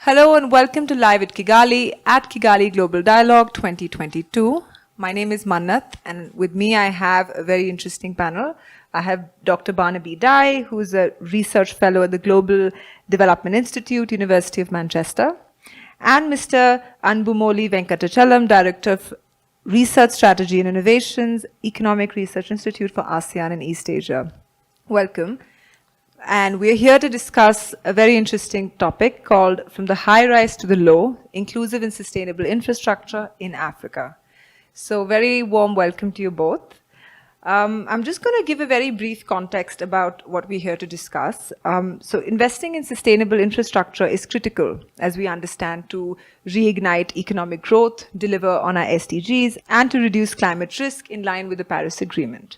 Hello and welcome to Live at Kigali Global Dialogue 2022. My name is Mannat, and with me I have a very interesting panel. I have Dr. Barnaby, who's a research fellow at the Global Development Institute, University of Manchester, and Mr. Anbumozhi Venkatachalam, Director of Research Strategy and Innovations, Economic Research Institute for ASEAN and East Asia. Welcome. And we're here to discuss a very interesting topic called From the High Rise to the Low, Inclusive and Sustainable Infrastructure in Africa. So very warm welcome to you both. I'm just going to give a very brief context about what we're here to discuss. So investing in sustainable infrastructure is critical, as we understand, to reignite economic growth, deliver on our SDGs, and to reduce climate risk in line with the Paris Agreement.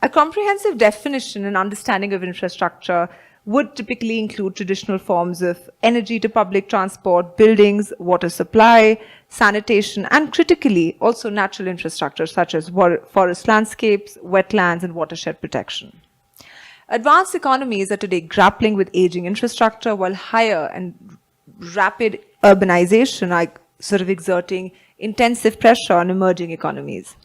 A comprehensive definition and understanding of infrastructure would typically include traditional forms of energy to public transport, buildings, water supply, sanitation, and critically also natural infrastructure such as forest landscapes, wetlands, and watershed protection. Advanced economies are today grappling with aging infrastructure, while higher and rapid urbanization are sort of exerting intensive pressure on emerging economies.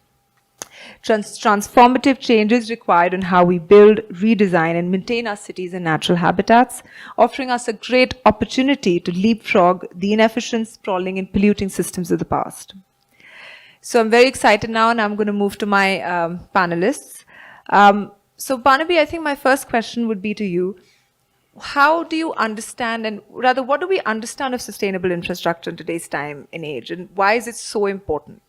Transformative changes required in how we build, redesign, and maintain our cities and natural habitats, offering us a great opportunity to leapfrog the inefficient, sprawling, and polluting systems of the past. So I'm very excited now, and I'm going to move to my panelists. So Barnaby, I think my first question would be to you. How do you understand, and rather, what do we understand of sustainable infrastructure in today's time and age, and why is it so important?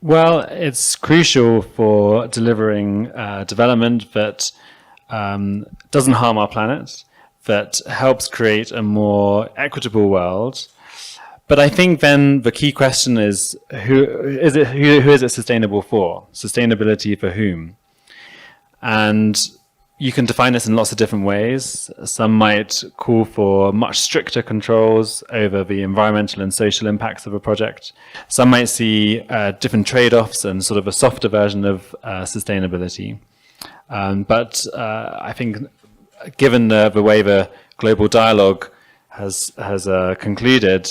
Well, it's crucial for delivering development that doesn't harm our planet, that helps create a more equitable world. But I think then the key question is, who is it sustainable for? Sustainability for whom? And you can define this in lots of different ways. Some might call for much stricter controls over the environmental and social impacts of a project. Some might see different trade-offs and sort of a softer version of sustainability. But I think given the way the global dialogue has concluded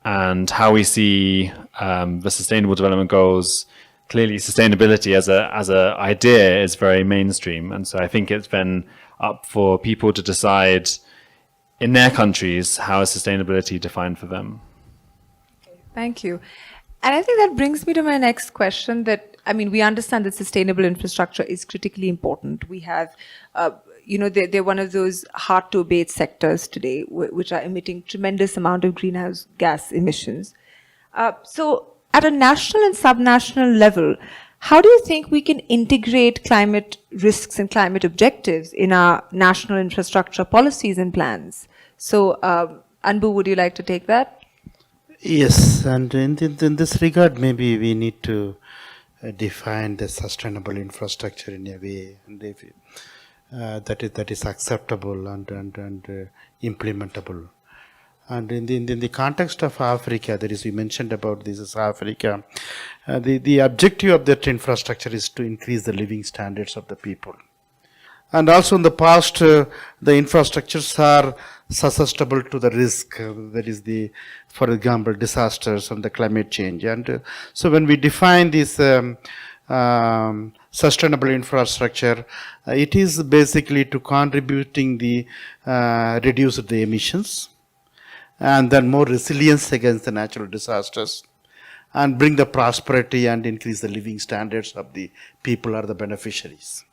and how we see the Sustainable Development Goals, clearly sustainability as a idea is very mainstream, and so I think it's been up for people to decide in their countries how is sustainability defined for them. Thank you. And I think that brings me to my next question that, I mean, we understand that sustainable infrastructure is critically important. We have, they're one of those hard to abate sectors today, which are emitting tremendous amount of greenhouse gas emissions. So at a national and subnational level, how do you think we can integrate climate risks and climate objectives in our national infrastructure policies and plans? So, Anbu, would you like to take that? Yes, and in this regard, maybe we need to define the sustainable infrastructure in a way that is acceptable and implementable. And in the context of Africa, that is, we mentioned about this is Africa, the objective of that infrastructure is to increase the living standards of the people. And also in the past, the infrastructures are susceptible to the risk, that is for example, disasters and the climate change. And so when we define this sustainable infrastructure, it is basically to contributing reduce the emissions, and then more resilience against the natural disasters, and bring the prosperity and increase the living standards of the people or the beneficiaries.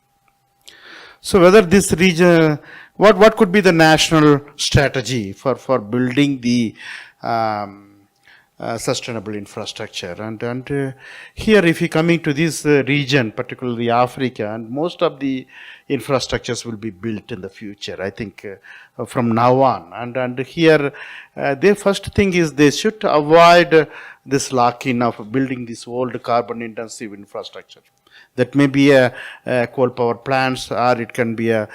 So whether this region, what could be the national strategy for building the sustainable infrastructure? And here, if you coming to this region, particularly Africa, and most of the infrastructures will be built in the future, I think, from now on. And here, their first thing is they should avoid this lock-in of building this old carbon-intensive infrastructure. That may be a coal power plants, or it can be a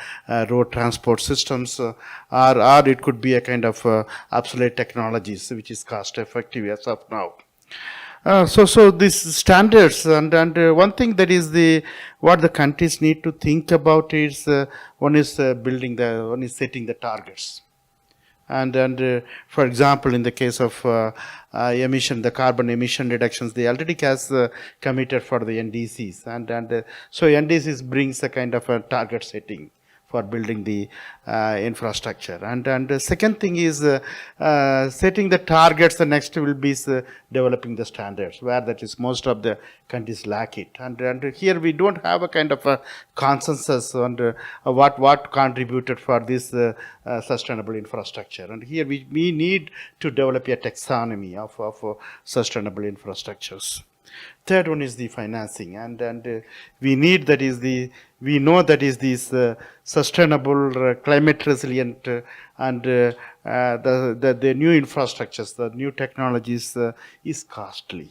road transport systems, or it could be a kind of obsolete technologies which is cost effective as of now. So these standards, and one thing that is what the countries need to think about is one is setting the targets. And for example, in the case of the carbon emission reductions, they already has committed for the NDCs, and so NDCs brings a kind of a target setting for building the infrastructure. And the second thing is setting the targets. The next will be developing the standards, where that is most of the countries lack it. And here we don't have a kind of a consensus on what contributed for this sustainable infrastructure. And here we need to develop a taxonomy of sustainable infrastructures. Third one is the financing, and we need we know that is this sustainable, climate resilient, and the new infrastructures, the new technologies is costly,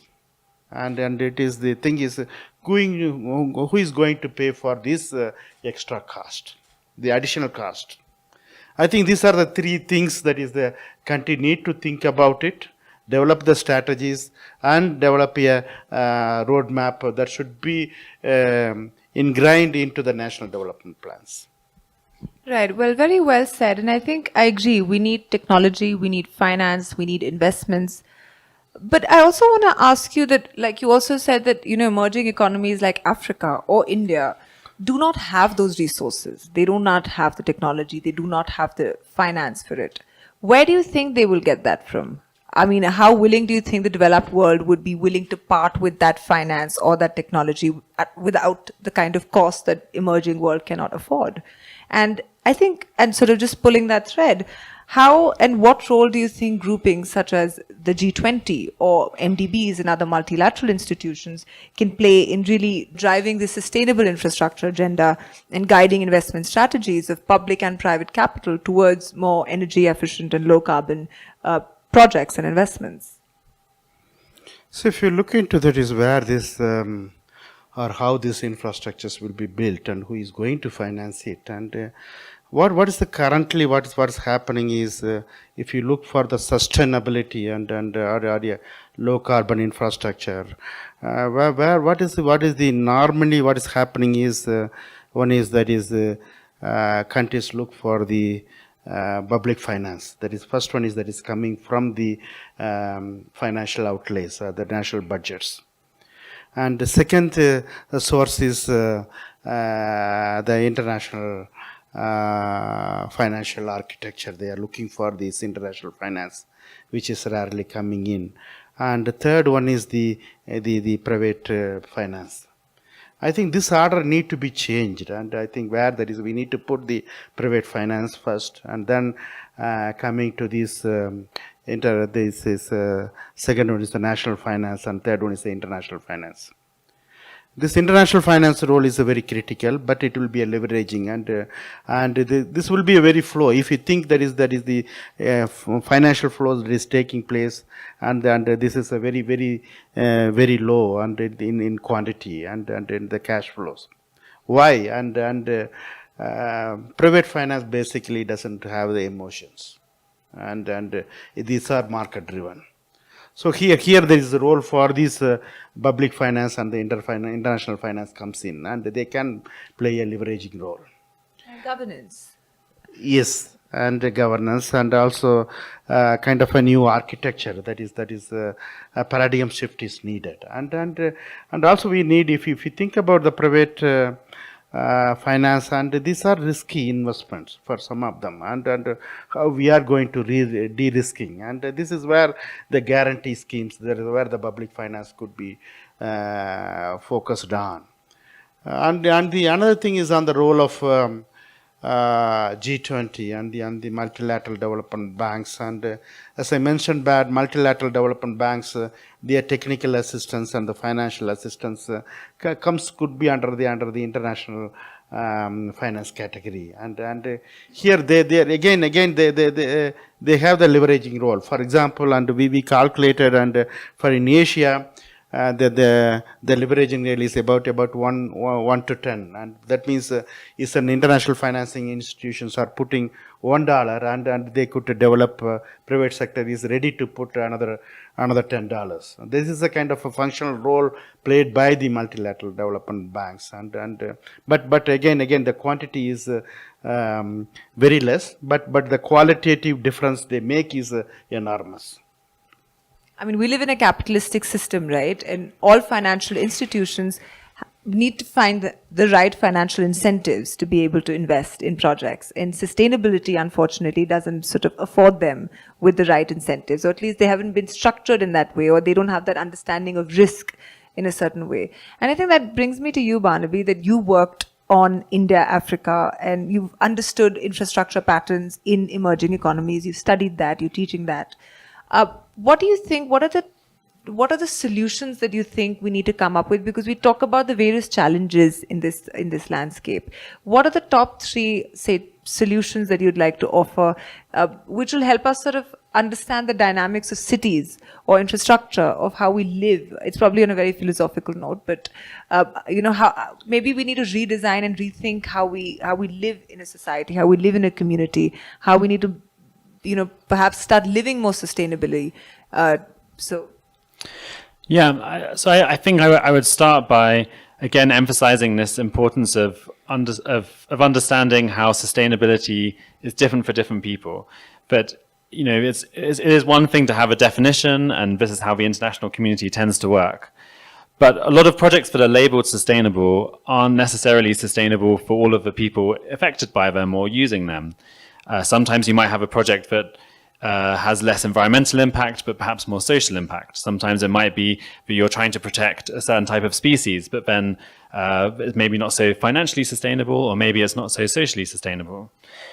and it is the thing is who is going to pay for this extra cost, the additional cost. I think these are the three things that is the country need to think about it, develop the strategies, and develop a roadmap that should be ingrained into the national development plans. Right. Well, very well said. And I think I agree. We need technology, we need finance, we need investments. But I also want to ask you that, like you also said that, emerging economies like Africa or India do not have those resources. They do not have the technology. They do not have the finance for it. Where do you think they will get that from? I mean, how willing do you think the developed world would be willing to part with that finance or that technology without the kind of cost that emerging world cannot afford? And I think, and sort of just pulling that thread, how and what role do you think groupings such as the G20 or MDBs and other multilateral institutions can play in really driving the sustainable infrastructure agenda and guiding investment strategies of public and private capital towards more energy efficient and low carbon projects and investments? So if you look into that, is where this or how these infrastructures will be built and who is going to finance it. And what is the currently what is happening is if you look for the sustainability and low carbon infrastructure, what is normally what is happening is one is that is countries look for the public finance. That is, first one is that is coming from the financial outlays, the national budgets. And the second source is the international financial architecture. They are looking for this international finance, which is rarely coming in. And the third one is the private finance. I think this order need to be changed, and I think where that is, we need to put the private finance first, and then coming to this second one is the national finance, and third one is the international finance. This international finance role is a very critical, but it will be a leveraging, and this will be a very flow. If you think that is the financial flows that is taking place, and this is a very low and in quantity and in the cash flows. Why? And private finance basically doesn't have the emotions, and these are market driven. So here there is a role for this public finance, and the international finance comes in, and they can play a leveraging role. And governance. Yes, and governance, and also kind of a new architecture. That is a paradigm shift is needed, and also we need, if you think about the private finance, and these are risky investments for some of them, and how we are going to de-risking, and this is where the guarantee schemes, that is where the public finance could be focused on. And the another thing is on the role of G20 and the multilateral development banks, and as I mentioned, multilateral development banks, their technical assistance and the financial assistance could be under the international finance category, and here they again they have the leveraging role. For example, and we calculated, and for in Asia, the leveraging rate is about 1 to 10, and that means is an international financing institutions are putting $1 and they could develop private sector is ready to put another $10. This is a kind of a functional role played by the multilateral development banks, but again the quantity is very less, but the qualitative difference they make is enormous. I mean, we live in a capitalistic system, right? And all financial institutions need to find the right financial incentives to be able to invest in projects. And sustainability, unfortunately, doesn't sort of afford them with the right incentives, or at least they haven't been structured in that way, or they don't have that understanding of risk in a certain way. And I think that brings me to you, Barnaby, that you worked on India, Africa, and you've understood infrastructure patterns in emerging economies. You've studied that, you're teaching that. What do you think, what are the solutions that you think we need to come up with? Because we talk about the various challenges in this landscape. What are the top 3, say, solutions that you'd like to offer, which will help us sort of understand the dynamics of cities or infrastructure, of how we live? It's probably on a very philosophical note, but how maybe we need to redesign and rethink how we live in a society, how we live in a community, how we need to perhaps start living more sustainably. I think I would start by, again, emphasizing this importance of understanding how sustainability is different for different people. But, it is one thing to have a definition, and this is how the international community tends to work. But a lot of projects that are labeled sustainable aren't necessarily sustainable for all of the people affected by them or using them. Sometimes you might have a project that has less environmental impact, but perhaps more social impact. Sometimes it might be that you're trying to protect a certain type of species, but then it's maybe not so financially sustainable, or maybe it's not so socially sustainable.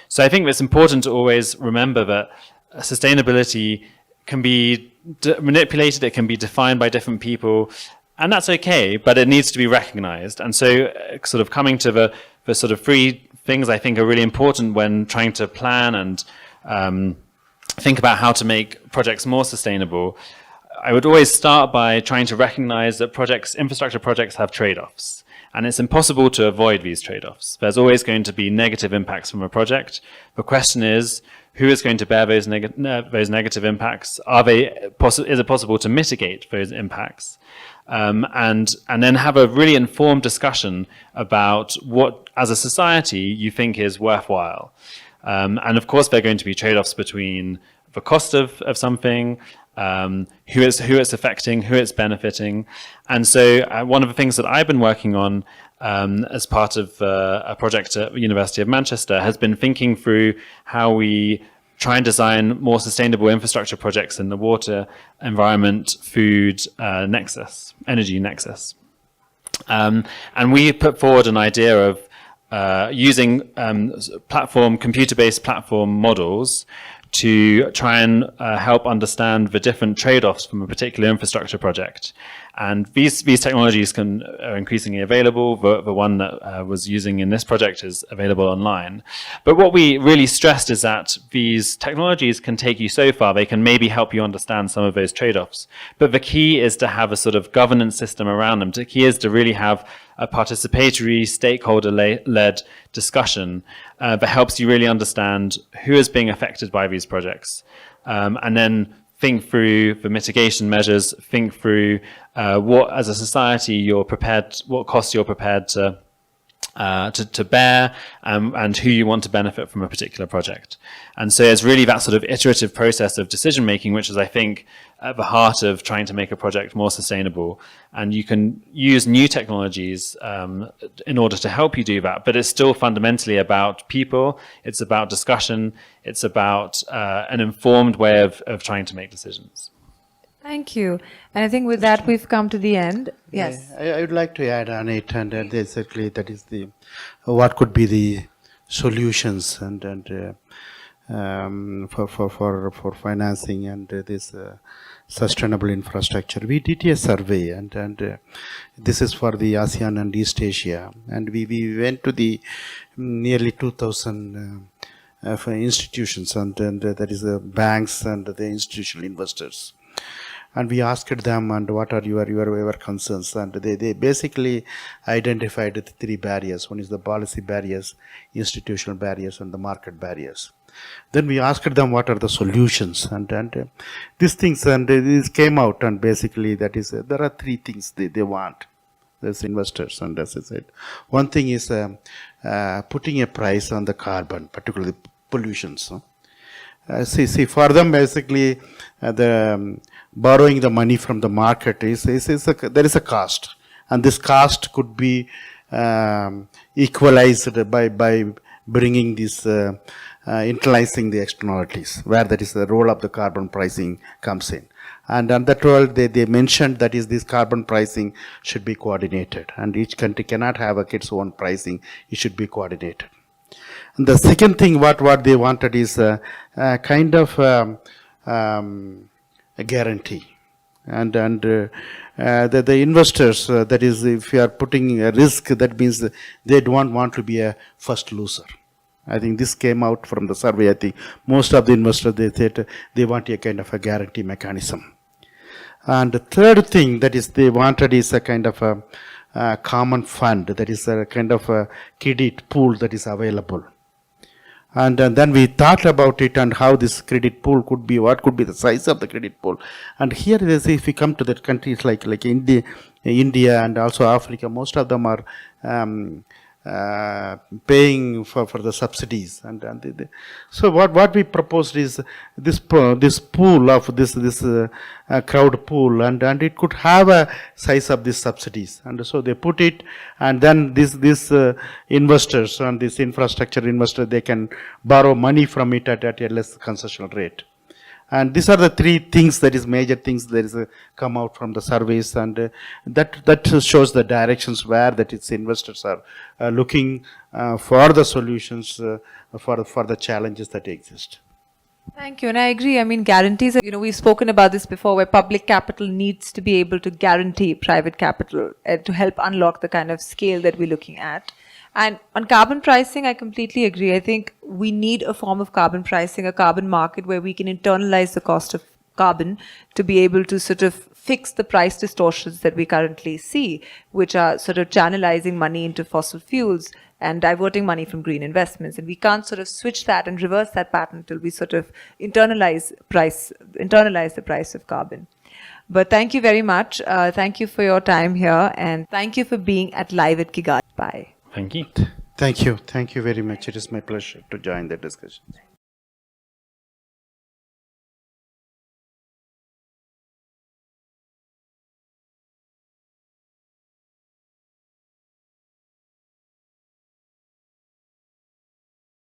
So I think it's important to always remember that sustainability can be manipulated, it can be defined by different people, and that's okay, but it needs to be recognized. And so sort of coming to the sort of 3 things I think are really important when trying to plan and think about how to make projects more sustainable. I would always start by trying to recognize that infrastructure projects have trade-offs, and it's impossible to avoid these trade-offs. There's always going to be negative impacts from a project. The question is, who is going to bear those negative impacts? Is it possible to mitigate those impacts? And then have a really informed discussion about what, as a society, you think is worthwhile. And of course, there are going to be trade-offs between the cost of something, who it's affecting, who it's benefiting. And so one of the things that I've been working on as part of a project at the University of Manchester has been thinking through how we try and design more sustainable infrastructure projects in the water, environment, food nexus, energy nexus. And we put forward an idea of using computer-based platform models to try and help understand the different trade-offs from a particular infrastructure project. And these technologies are increasingly available. The one that was using in this project is available online. But what we really stressed is that these technologies can take you so far. They can maybe help you understand some of those trade-offs. But the key is to have a sort of governance system around them. The key is to really have a participatory, stakeholder-led discussion that helps you really understand who is being affected by these projects. And then think through the mitigation measures, think through what, as a society, what costs you're prepared to bear, and who you want to benefit from a particular project. And so it's really that sort of iterative process of decision making, which is, I think, at the heart of trying to make a project more sustainable. And you can use new technologies in order to help you do that, but it's still fundamentally about people, it's about discussion, it's about an informed way of trying to make decisions. Thank you. And I think with that, we've come to the end. Yes. I would like to add on it, and basically that is what could be the solutions for financing and this sustainable infrastructure. We did a survey, and this is for the ASEAN and East Asia, and we went to the nearly 2,000 institutions, and that is the banks and the institutional investors. And we asked them, and what are your concerns? And they basically identified the three barriers. One is the policy barriers, institutional barriers, and the market barriers. Then we asked them what are the solutions, and these things, and this came out, and basically that is there are three things they want. There's investors, and as I said, one thing is putting a price on the carbon, particularly pollutions. See, for them basically the borrowing the money from the market is there is a cost, and this cost could be equalized by bringing this internalizing the externalities, where that is the role of the carbon pricing comes in. And on that role, they mentioned that is this carbon pricing should be coordinated, and each country cannot have its own pricing; it should be coordinated. And the second thing, what they wanted is a kind of a guarantee, and the investors, that is, if you are putting a risk, that means they don't want to be a first loser. I think this came out from the survey. I think most of the investors, they said they want a kind of a guarantee mechanism. And the third thing that is they wanted is a kind of a common fund, that is a kind of a credit pool that is available. And then we thought about it and how this credit pool could be, what could be the size of the credit pool. And here, if we come to the countries like India and also Africa, most of them are paying for the subsidies, and so what we proposed is this pool of this crowd pool, and it could have a size of these subsidies, and so they put it, and then this investors and this infrastructure investor, they can borrow money from it at a less concessional rate. And these are the three things, that is major things that is come out from the surveys, and that shows the directions where that its investors are looking for the solutions for the challenges that exist. Thank you, and I agree. I mean, guarantees, we've spoken about this before, where public capital needs to be able to guarantee private capital to help unlock the kind of scale that we're looking at. And on carbon pricing, I completely agree. I think we need a form of carbon pricing, a carbon market where we can internalize the cost of carbon to be able to sort of fix the price distortions that we currently see, which are sort of channelizing money into fossil fuels and diverting money from green investments. And we can't sort of switch that and reverse that pattern until we sort of internalize the price of carbon. But thank you very much. Thank you for your time here, and thank you for being at Live at Kigali. Bye. Thank you. Thank you very much. It is my pleasure to join the discussion.